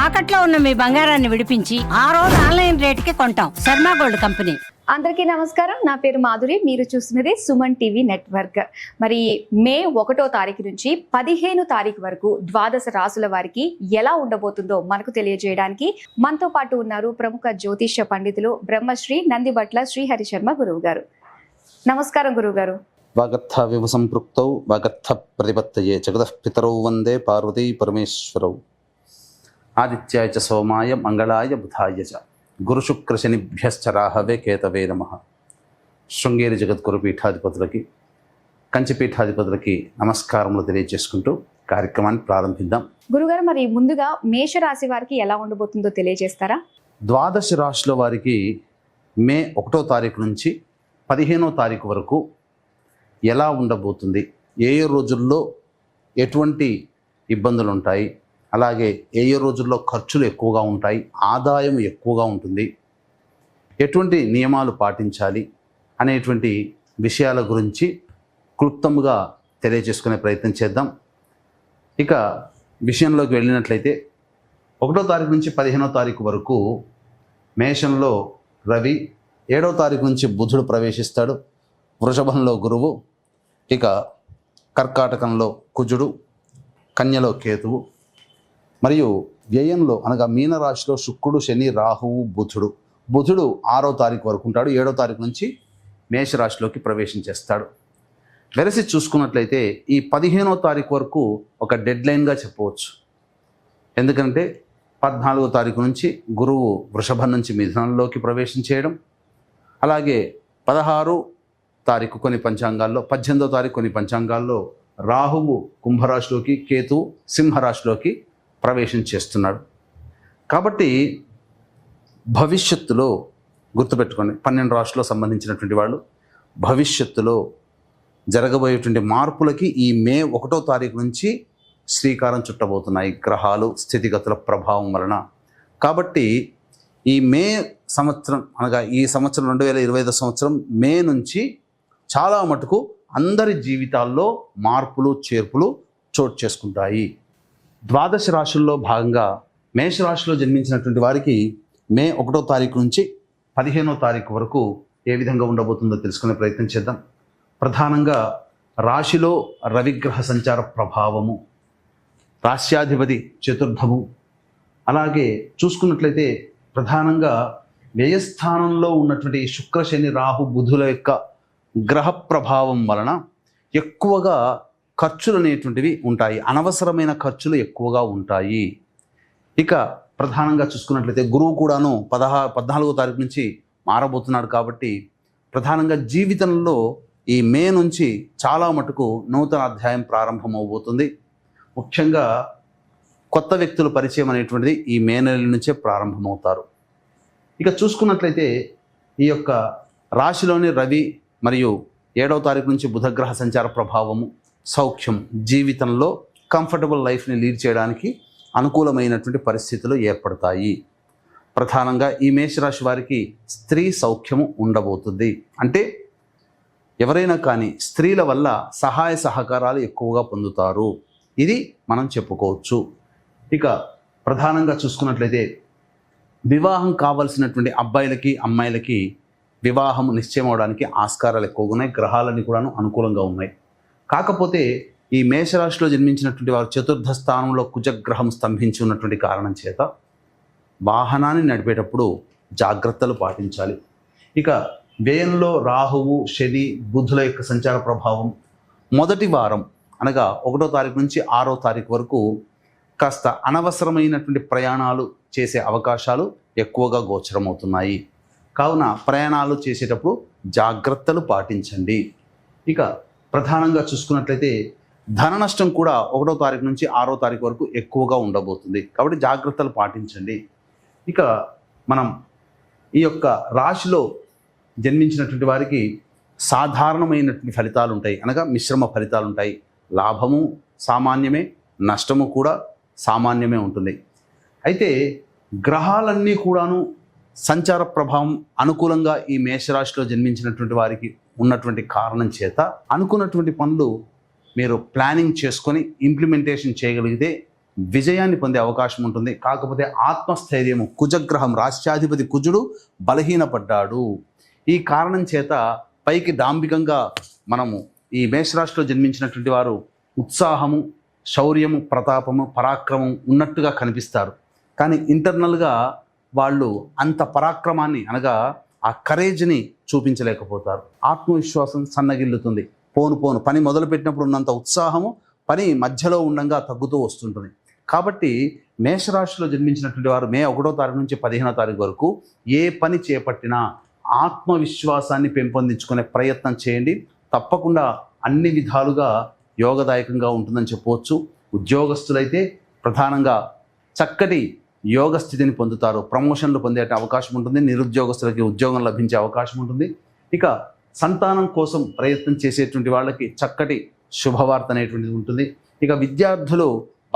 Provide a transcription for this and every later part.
తాకట్లో ఉన్న మీ బంగారాన్ని విడిపించి ఆ రోజు ఆన్లైన్ రేటుకి కొంటాం. Sharma gold company. అందరికీ నమస్కారం. నా పేరు మాధురి. మీరు చూస్తున్నది సుమన్ టీవీ నెట్వర్క్. మరి మే 1వ తారీఖు నుంచి 15 తారీఖు వరకు ద్వాదశ రాసుల వారికి ఎలా ఉండబోతుందో మనకు తెలియజేయడానికి మనతో పాటు ఉన్నారు ప్రముఖ జ్యోతిష్య పండితులు బ్రహ్మశ్రీ నందిబట్ల శ్రీహరి శర్మ గురువు గారు. నమస్కారం గురువు గారు. వాగర్థ వివ సంపృక్తౌ వాగర్థ ప్రతిపత్తయే జగతః పితరౌ వందే పార్వతీ పరమేశ్వరౌ. ఆదిత్యాయ చ సోమాయ మంగళాయ బుధాయ చ గురుశుక్రశనిభ్యశ్చ రాహవే కేతవే నమః. శృంగేరి జగద్గురు పీఠాధిపతులకి కంచిపీఠాధిపతులకి నమస్కారములు తెలియజేసుకుంటూ కార్యక్రమాన్ని ప్రారంభిద్దాం. గురుగారు, మరి ముందుగా మేషరాశి వారికి ఎలా ఉండబోతుందో తెలియజేస్తారా? ద్వాదశ రాశుల వారికి మే 1వ తారీఖు నుంచి 15వ తారీఖు వరకు ఎలా ఉండబోతుంది, ఏ ఏ రోజుల్లో ఎటువంటి ఇబ్బందులు ఉంటాయి, అలాగే ఏ ఏ రోజుల్లో ఖర్చులు ఎక్కువగా ఉంటాయి, ఆదాయం ఎక్కువగా ఉంటుంది, ఎటువంటి నియమాలు పాటించాలి అనేటువంటి విషయాల గురించి క్లుప్తంగా తెలియజేసుకునే ప్రయత్నం చేద్దాం. ఇక విషయంలోకి వెళ్ళినట్లయితే 1వ తారీఖు నుంచి 15వ తారీఖు వరకు మేషంలో రవి, 7వ తారీఖు నుంచి బుధుడు ప్రవేశిస్తాడు, వృషభంలో గురువు, ఇక కర్కాటకంలో కుజుడు, కన్యలో కేతువు, మరియు వ్యయంలో అనగా మీనరాశిలో శుక్రుడు, శని, రాహువు, బుధుడు. బుధుడు 6వ తారీఖు వరకు ఉంటాడు, 7వ తారీఖు నుంచి మేషరాశిలోకి ప్రవేశించేస్తాడు. వెరసి చూసుకున్నట్లయితే ఈ 15వ తారీఖు వరకు ఒక డెడ్ లైన్గా చెప్పవచ్చు. ఎందుకంటే 14వ తారీఖు నుంచి గురువు వృషభం నుంచి మిథునంలోకి ప్రవేశించేయడం, అలాగే 16వ తారీఖు కొన్ని పంచాంగాల్లో, 18వ తారీఖు కొన్ని పంచాంగాల్లో రాహువు కుంభరాశిలోకి, కేతువు సింహరాశిలోకి ప్రవేశం చేస్తున్నాడు. కాబట్టి భవిష్యత్తులో గుర్తుపెట్టుకోండి, 12 రాశుల్లో సంబంధించినటువంటి వాళ్ళు భవిష్యత్తులో జరగబోయేటువంటి మార్పులకి ఈ మే 1వ తారీఖు నుంచి శ్రీకారం చుట్టబోతున్నాయి గ్రహాలు స్థితిగతుల ప్రభావం వలన. కాబట్టి ఈ మే సంవత్సరం అనగా ఈ సంవత్సరం 2025 సంవత్సరం మే నుంచి చాలా మటుకు అందరి జీవితాల్లో మార్పులు చేర్పులు చోటు చేసుకుంటాయి. ద్వాదశ రాశుల్లో భాగంగా మేషరాశిలో జన్మించినటువంటి వారికి మే 1వ తారీఖు నుంచి 15వ తారీఖు వరకు ఏ విధంగా ఉండబోతుందో తెలుసుకునే ప్రయత్నం చేద్దాం. ప్రధానంగా రాశిలో రవిగ్రహ సంచార ప్రభావము, రాశ్యాధిపతి చతుర్థము, అలాగే చూసుకున్నట్లయితే ప్రధానంగా వ్యయస్థానంలో ఉన్నటువంటి శుక్ర, శని, రాహు, బుధుల యొక్క గ్రహ ప్రభావం వలన ఎక్కువగా ఖర్చులు అనేటువంటివి ఉంటాయి, అనవసరమైన ఖర్చులు ఎక్కువగా ఉంటాయి. ఇక ప్రధానంగా చూసుకున్నట్లయితే గురువు కూడాను 14వ తారీఖు నుంచి మారబోతున్నాడు. కాబట్టి ప్రధానంగా జీవితంలో ఈ మే నుంచి చాలా మటుకు నూతన అధ్యాయం ప్రారంభమవబోతుంది. ముఖ్యంగా కొత్త వ్యక్తుల పరిచయం అనేటువంటిది ఈ మే నెల నుంచే ప్రారంభమవుతారు. ఇక చూసుకున్నట్లయితే ఈ యొక్క రాశిలోని రవి మరియు 7వ తారీఖు నుంచి బుధగ్రహ సంచార ప్రభావము, సౌఖ్యం, జీవితంలో కంఫర్టబుల్ లైఫ్ని లీడ్ చేయడానికి అనుకూలమైనటువంటి పరిస్థితులు ఏర్పడతాయి. ప్రధానంగా ఈ మేషరాశి వారికి స్త్రీ సౌఖ్యము ఉండబోతుంది. అంటే ఎవరైనా కానీ స్త్రీల వల్ల సహాయ సహకారాలు ఎక్కువగా పొందుతారు, ఇది మనం చెప్పుకోవచ్చు. ఇక ప్రధానంగా చూసుకున్నట్లయితే వివాహం కావాల్సినటువంటి అబ్బాయిలకి అమ్మాయిలకి వివాహం నిశ్చయం అవడానికి ఆస్కారాలు ఎక్కువగా ఉన్నాయి, గ్రహాలన్నీ కూడాను అనుకూలంగా ఉన్నాయి. కాకపోతే ఈ మేషరాశిలో జన్మించినటువంటి వారు చతుర్థ స్థానంలో కుజగ్రహం స్తంభించి ఉన్నటువంటి కారణం చేత వాహనాన్ని నడిపేటప్పుడు జాగ్రత్తలు పాటించాలి. ఇక వ్యయంలో రాహువు, శని, బుధుల యొక్క సంచార ప్రభావం మొదటి వారం అనగా 1వ తారీఖు నుంచి 6వ తారీఖు వరకు కాస్త అనవసరమైనటువంటి ప్రయాణాలు చేసే అవకాశాలు ఎక్కువగా గోచరమవుతున్నాయి. కావున ప్రయాణాలు చేసేటప్పుడు జాగ్రత్తలు పాటించండి. ఇక ప్రధానంగా చూసుకున్నట్లయితే ధన నష్టం కూడా 1వ తారీఖు నుంచి 6వ తారీఖు వరకు ఎక్కువగా ఉండబోతుంది. కాబట్టి జాగ్రత్తలు పాటించండి. ఇక మనం ఈ యొక్క రాశిలో జన్మించినటువంటి వారికి సాధారణమైనటువంటి ఫలితాలు ఉంటాయి, అనగా మిశ్రమ ఫలితాలు ఉంటాయి. లాభము సామాన్యమే, నష్టము కూడా సామాన్యమే ఉంటుంది. అయితే గ్రహాలన్నీ కూడాను సంచార ప్రభావం అనుకూలంగా ఈ మేషరాశిలో జన్మించినటువంటి వారికి ఉన్నటువంటి కారణం చేత అనుకున్నటువంటి పనులు మీరు ప్లానింగ్ చేసుకొని ఇంప్లిమెంటేషన్ చేయగలిగితే విజయాన్ని పొందే అవకాశం ఉంటుంది. కాకపోతే ఆత్మస్థైర్యము, కుజగ్రహం రాష్ట్రాధిపతి కుజుడు బలహీనపడ్డాడు. ఈ కారణం చేత పైకి డాంబికంగా మనము ఈ మేషరాశిలో జన్మించినటువంటి వారు ఉత్సాహము, శౌర్యము, ప్రతాపము, పరాక్రమం ఉన్నట్టుగా కనిపిస్తారు. కానీ ఇంటర్నల్గా వాళ్ళు అంత పరాక్రమాన్ని అనగా ఆ కరేజ్ని చూపించలేకపోతారు. ఆత్మవిశ్వాసం సన్నగిల్లుతుంది. పోను పోను పని మొదలుపెట్టినప్పుడు ఉన్నంత ఉత్సాహము పని మధ్యలో ఉండగా తగ్గుతూ వస్తుంటుంది. కాబట్టి మేషరాశిలో జన్మించినటువంటి వారు మే 1వ తారీఖు నుంచి 15వ తారీఖు వరకు ఏ పని చేపట్టినా ఆత్మవిశ్వాసాన్ని పెంపొందించుకునే ప్రయత్నం చేయండి. తప్పకుండా అన్ని విధాలుగా యోగదాయకంగా ఉంటుందని చెప్పవచ్చు. ఉద్యోగస్తులైతే ప్రధానంగా చక్కటి యోగ స్థితిని పొందుతారు. ప్రమోషన్లు పొందే అవకాశం ఉంటుంది. నిరుద్యోగస్తులకి ఉద్యోగం లభించే అవకాశం ఉంటుంది. ఇక సంతానం కోసం ప్రయత్నం చేసేటువంటి వాళ్ళకి చక్కటి శుభవార్త అనేటువంటిది ఉంటుంది. ఇక విద్యార్థులు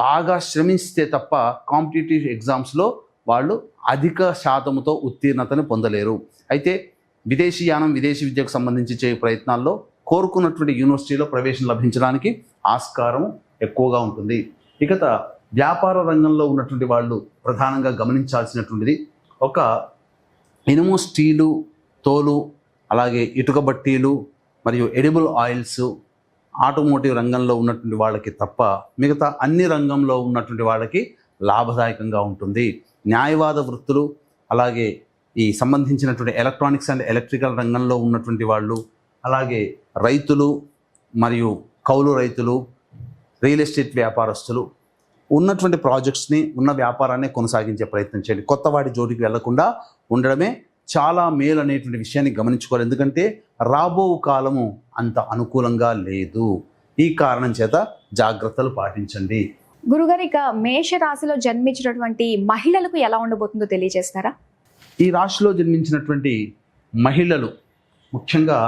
బాగా శ్రమిస్తే తప్ప కాంపిటేటివ్ ఎగ్జామ్స్లో వాళ్ళు అధిక శాతంతో ఉత్తీర్ణతను పొందలేరు. అయితే విదేశీయానం, విదేశీ విద్యకు సంబంధించి చేయే ప్రయత్నాల్లో కోరుకున్నటువంటి యూనివర్సిటీలో ప్రవేశం లభించడానికి ఆస్కారం ఎక్కువగా ఉంటుంది. ఇక వ్యాపార రంగంలో ఉన్నటువంటి వాళ్ళు ప్రధానంగా గమనించాల్సినటువంటిది ఒక ఇనుము, స్టీలు, తోలు, అలాగే ఇటుక బట్టీలు మరియు ఎడిబుల్ ఆయిల్స్, ఆటోమోటివ్ రంగంలో ఉన్నటువంటి వాళ్ళకి తప్ప మిగతా అన్ని రంగంలో ఉన్నటువంటి వాళ్ళకి లాభదాయకంగా ఉంటుంది. న్యాయవాద వృత్తులు, అలాగే ఈ సంబంధించినటువంటి ఎలక్ట్రానిక్స్ అండ్ ఎలక్ట్రికల్ రంగంలో ఉన్నటువంటి వాళ్ళు, అలాగే రైతులు మరియు కౌలు రైతులు, రియల్ ఎస్టేట్ వ్యాపారస్తులు ఉన్నటువంటి ప్రాజెక్ట్స్ని, ఉన్న వ్యాపారాన్ని కొనసాగించే ప్రయత్నం చేయండి. కొత్త వాటి జోడికి వెళ్లకుండా ఉండడమే చాలా మేలు అనేటువంటి విషయాన్ని గమనించుకోవాలి. ఎందుకంటే రాబో కాలము అంత అనుకూలంగా లేదు. ఈ కారణం చేత జాగ్రత్తలు పాటించండి. గురుగారు, ఇక మేష రాశిలో జన్మించినటువంటి మహిళలకు ఎలా ఉండబోతుందో తెలియజేస్తారా? ఈ రాశిలో జన్మించినటువంటి మహిళలు ముఖ్యంగా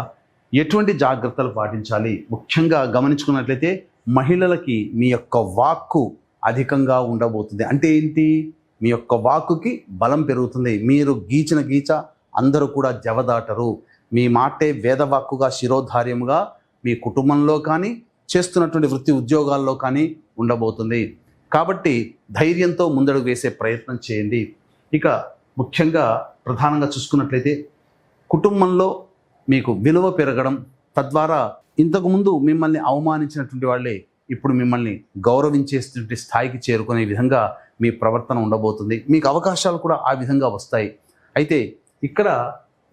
ఎటువంటి జాగ్రత్తలు పాటించాలి? ముఖ్యంగా గమనించుకున్నట్లయితే మహిళలకి మీ యొక్క వాక్కు అధికంగా ఉండబోతుంది. అంటే ఏంటి? మీ యొక్క వాక్కుకి బలం పెరుగుతుంది. మీరు గీచిన గీచ అందరూ కూడా జవదాటరు. మీ మాటే వేదవాక్కుగా, శిరోధార్యముగా మీ కుటుంబంలో కానీ, చేస్తున్నటువంటి వృత్తి ఉద్యోగాల్లో కానీ ఉండబోతుంది. కాబట్టి ధైర్యంతో ముందడుగు వేసే ప్రయత్నం చేయండి. ఇక ముఖ్యంగా ప్రధానంగా చూసుకున్నట్లయితే కుటుంబంలో మీకు విలువ పెరగడం, తద్వారా ఇంతకుముందు మిమ్మల్ని అవమానించినటువంటి వాళ్ళే ఇప్పుడు మిమ్మల్ని గౌరవించేటువంటి స్థాయికి చేరుకునే విధంగా మీ ప్రవర్తన ఉండబోతుంది. మీకు అవకాశాలు కూడా ఆ విధంగా వస్తాయి. అయితే ఇక్కడ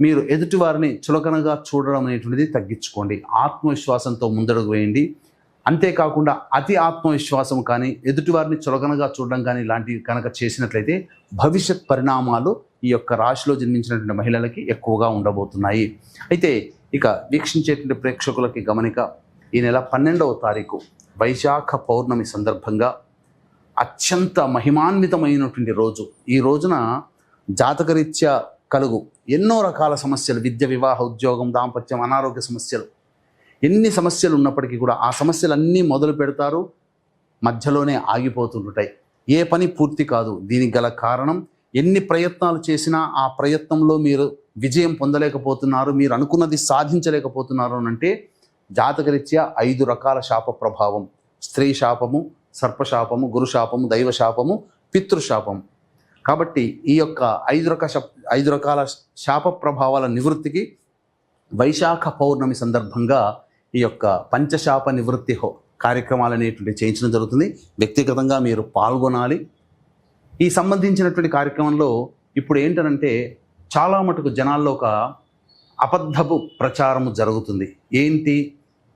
మీరు ఎదుటివారిని చులకనగా చూడడం అనేటువంటిది తగ్గించుకోండి. ఆత్మవిశ్వాసంతో ముందడుగు వేయండి. అంతేకాకుండా అతి ఆత్మవిశ్వాసం కానీ, ఎదుటివారిని చులకనగా చూడడం కానీ ఇలాంటివి కనుక చేసినట్లయితే భవిష్యత్ పరిణామాలు ఈ యొక్క రాశిలో జన్మించినటువంటి మహిళలకి ఎక్కువగా ఉండబోతున్నాయి. అయితే ఇక వీక్షించేటువంటి ప్రేక్షకులకి గమనిక, ఈ నెల 12వ తారీఖు వైశాఖ పౌర్ణమి సందర్భంగా అత్యంత మహిమాన్వితమైనటువంటి రోజు. ఈ రోజున జాతకరీత్యా కలుగు ఎన్నో రకాల సమస్యలు, విద్య, వివాహ, ఉద్యోగం, దాంపత్యం, అనారోగ్య సమస్యలు, ఎన్ని సమస్యలు ఉన్నప్పటికీ కూడా ఆ సమస్యలన్నీ మొదలు పెడతారు, మధ్యలోనే ఆగిపోతుంటాయి. ఏ పని పూర్తి కాదు. దీనికి గల కారణం ఎన్ని ప్రయత్నాలు చేసినా ఆ ప్రయత్నంలో మీరు విజయం పొందలేకపోతున్నారు, మీరు అనుకున్నది సాధించలేకపోతున్నారు అంటే జాతకరీత్యా 5 రకాల శాప ప్రభావం: స్త్రీ శాపము, సర్పశాపము, గురుశాపము, దైవశాపము, పితృశాపము. కాబట్టి ఈ యొక్క 5 రకాల శాప ప్రభావాల నివృత్తికి వైశాఖ పౌర్ణమి సందర్భంగా ఈ యొక్క పంచశాప నివృత్తి కార్యక్రమాలు అనేటువంటి చేయించడం జరుగుతుంది. వ్యక్తిగతంగా మీరు పాల్గొనాలి. ఈ సంబంధించినటువంటి కార్యక్రమంలో ఇప్పుడు ఏంటంటే చాలా మటుకు జనాల్లో ఒక అబద్ధపు ప్రచారము జరుగుతుంది. ఏంటి?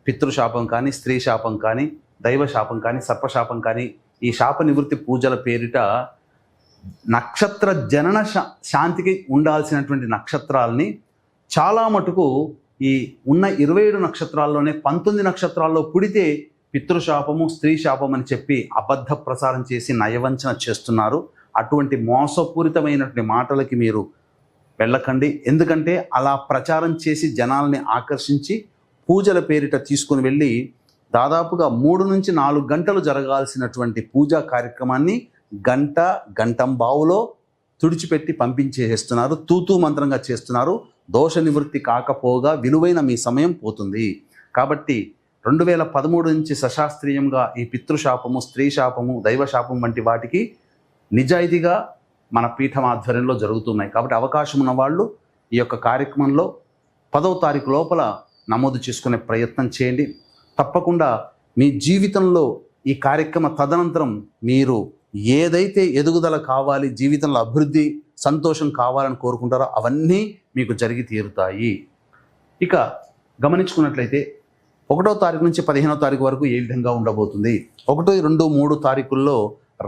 పితృశాపం కానీ, స్త్రీ శాపం కానీ, దైవశాపం కానీ, సర్పశాపం కానీ, ఈ శాప నివృత్తి పూజల పేరిట నక్షత్ర జనన శాంతికి ఉండాల్సినటువంటి నక్షత్రాలని చాలా మటుకు ఈ ఉన్న 27 నక్షత్రాల్లోనే 19 నక్షత్రాల్లో పుడితే పితృశాపము, స్త్రీ శాపం అని చెప్పి అబద్ధ ప్రచారం చేసి నయవంచన చేస్తున్నారు. అటువంటి మోసపూరితమైనటువంటి మాటలకి మీరు వెళ్ళకండి. ఎందుకంటే అలా ప్రచారం చేసి జనాల్ని ఆకర్షించి పూజల పేరిట తీసుకుని వెళ్ళి దాదాపుగా 3 నుంచి 4 గంటలు జరగాల్సినటువంటి పూజా కార్యక్రమాన్ని గంటంబావులో తుడిచిపెట్టి పంపించేస్తున్నారు. తూతూ మంత్రంగా చేస్తున్నారు. దోష నివృత్తి కాకపోగా విలువైన మీ సమయం పోతుంది. కాబట్టి 2013 నుంచి సశాస్త్రీయంగా ఈ పితృశాపము, స్త్రీ శాపము, దైవశాపం వంటి వాటికి నిజాయితీగా మన పీఠం ఆధ్వర్యంలో జరుగుతున్నాయి. కాబట్టి అవకాశం ఉన్న వాళ్ళు ఈ యొక్క కార్యక్రమంలో 10వ తారీఖు లోపల నమోదు చేసుకునే ప్రయత్నం చేయండి. తప్పకుండా మీ జీవితంలో ఈ కార్యక్రమ తదనంతరం మీరు ఏదైతే ఎదుగుదల కావాలి, జీవితంలో అభివృద్ధి, సంతోషం కావాలని కోరుకుంటారో అవన్నీ మీకు జరిగి తీరుతాయి. ఇక గమనించుకున్నట్లయితే 1వ తారీఖు నుంచి 15వ తారీఖు వరకు ఏ విధంగా ఉండబోతుంది? 1, 2, 3 తారీఖుల్లో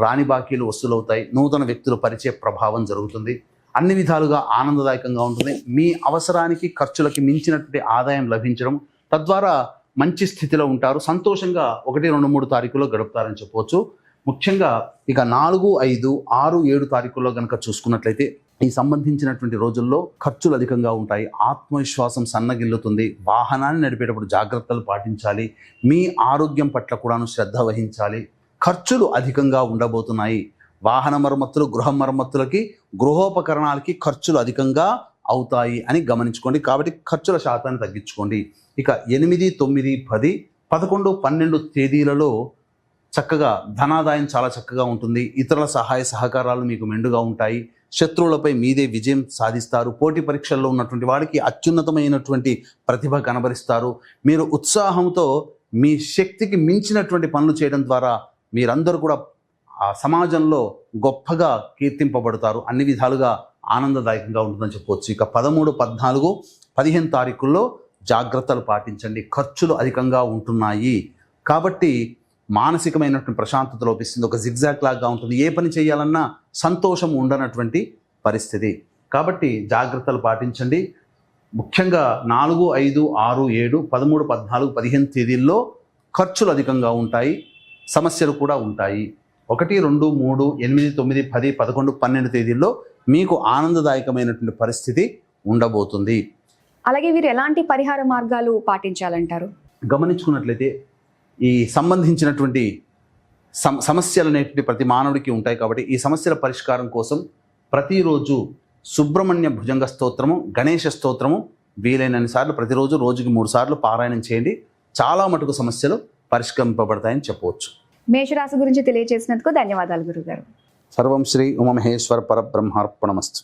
రాని బాకీలు వసూలవుతాయి. నూతన వ్యక్తుల పరిచయ ప్రభావం జరుగుతుంది. అన్ని విధాలుగా ఆనందదాయకంగా ఉంటుంది. మీ అవసరానికి, ఖర్చులకి మించినటువంటి ఆదాయం లభించడం, తద్వారా మంచి స్థితిలో ఉంటారు. సంతోషంగా 1, 2, 3 తారీఖుల్లో గడుపుతారని చెప్పవచ్చు. ముఖ్యంగా ఇక 4, 5, 6, 7 తారీఖుల్లో కనుక చూసుకున్నట్లయితే ఈ సంబంధించినటువంటి రోజుల్లో ఖర్చులు అధికంగా ఉంటాయి. ఆత్మవిశ్వాసం సన్నగిల్లుతుంది. వాహనాన్ని నడిపేటప్పుడు జాగ్రత్తలు పాటించాలి. మీ ఆరోగ్యం పట్ల కూడాను శ్రద్ధ వహించాలి. ఖర్చులు అధికంగా ఉండబోతున్నాయి. వాహన మరమ్మతులు, గృహ మరమ్మతులకి, గృహోపకరణాలకి ఖర్చులు అధికంగా అవుతాయి అని గమనించుకోండి. కాబట్టి ఖర్చుల శాతాన్ని తగ్గించుకోండి. ఇక 8, 9, 10, 11, 12 తేదీలలో చక్కగా ధనాదాయం చాలా చక్కగా ఉంటుంది. ఇతరుల సహాయ సహకారాలు మీకు మెండుగా ఉంటాయి. శత్రువులపై మీదే విజయం సాధిస్తారు. పోటీ పరీక్షల్లో ఉన్నటువంటి వాడికి అత్యున్నతమైనటువంటి ప్రతిభ కనబరిస్తారు. మీరు ఉత్సాహంతో మీ శక్తికి మించినటువంటి పనులు చేయడం ద్వారా మీరందరూ కూడా ఆ సమాజంలో గొప్పగా కీర్తింపబడతారు. అన్ని విధాలుగా ఆనందదాయకంగా ఉంటుందని చెప్పవచ్చు. ఇక 13, 14, 15 తారీఖుల్లో జాగ్రత్తలు పాటించండి. ఖర్చులు అధికంగా ఉంటున్నాయి. కాబట్టి మానసికమైనటువంటి ప్రశాంతత లోపిస్తుంది. ఒక జిగ్జాగ్ లాగా ఉంటుంది. ఏ పని చేయాలన్నా సంతోషం ఉండనటువంటి పరిస్థితి. కాబట్టి జాగ్రత్తలు పాటించండి. ముఖ్యంగా 4, 5, 6, 7, 13, 14, 15 తేదీల్లో ఖర్చులు అధికంగా ఉంటాయి. సమస్యలు కూడా ఉంటాయి. 1, 2, 3, 8, 9, 10, 11, 12 తేదీల్లో మీకు ఆనందదాయకమైనటువంటి పరిస్థితి ఉండబోతుంది. అలాగే వీరు ఎలాంటి పరిహార మార్గాలు పాటించాలంటారు? గమనించుకున్నట్లయితే ఈ సంబంధించినటువంటి సమస్యలు అనేటువంటి ప్రతి మానవుడికి ఉంటాయి. కాబట్టి ఈ సమస్యల పరిష్కారం కోసం ప్రతిరోజు సుబ్రహ్మణ్య భుజంగ స్తోత్రము, గణేష స్తోత్రము వీలైనన్ని సార్లు ప్రతిరోజు రోజుకి 3 సార్లు పారాయణం చేయండి. చాలా మటుకు సమస్యలు పరిష్కరింపబడతాయని చెప్పవచ్చు. మేషరాశి గురించి తెలియజేసినందుకు ధన్యవాదాలు గురుగారు. సర్వం శ్రీ ఉమామహేశ్వర పరబ్రహ్మార్పణమస్తు.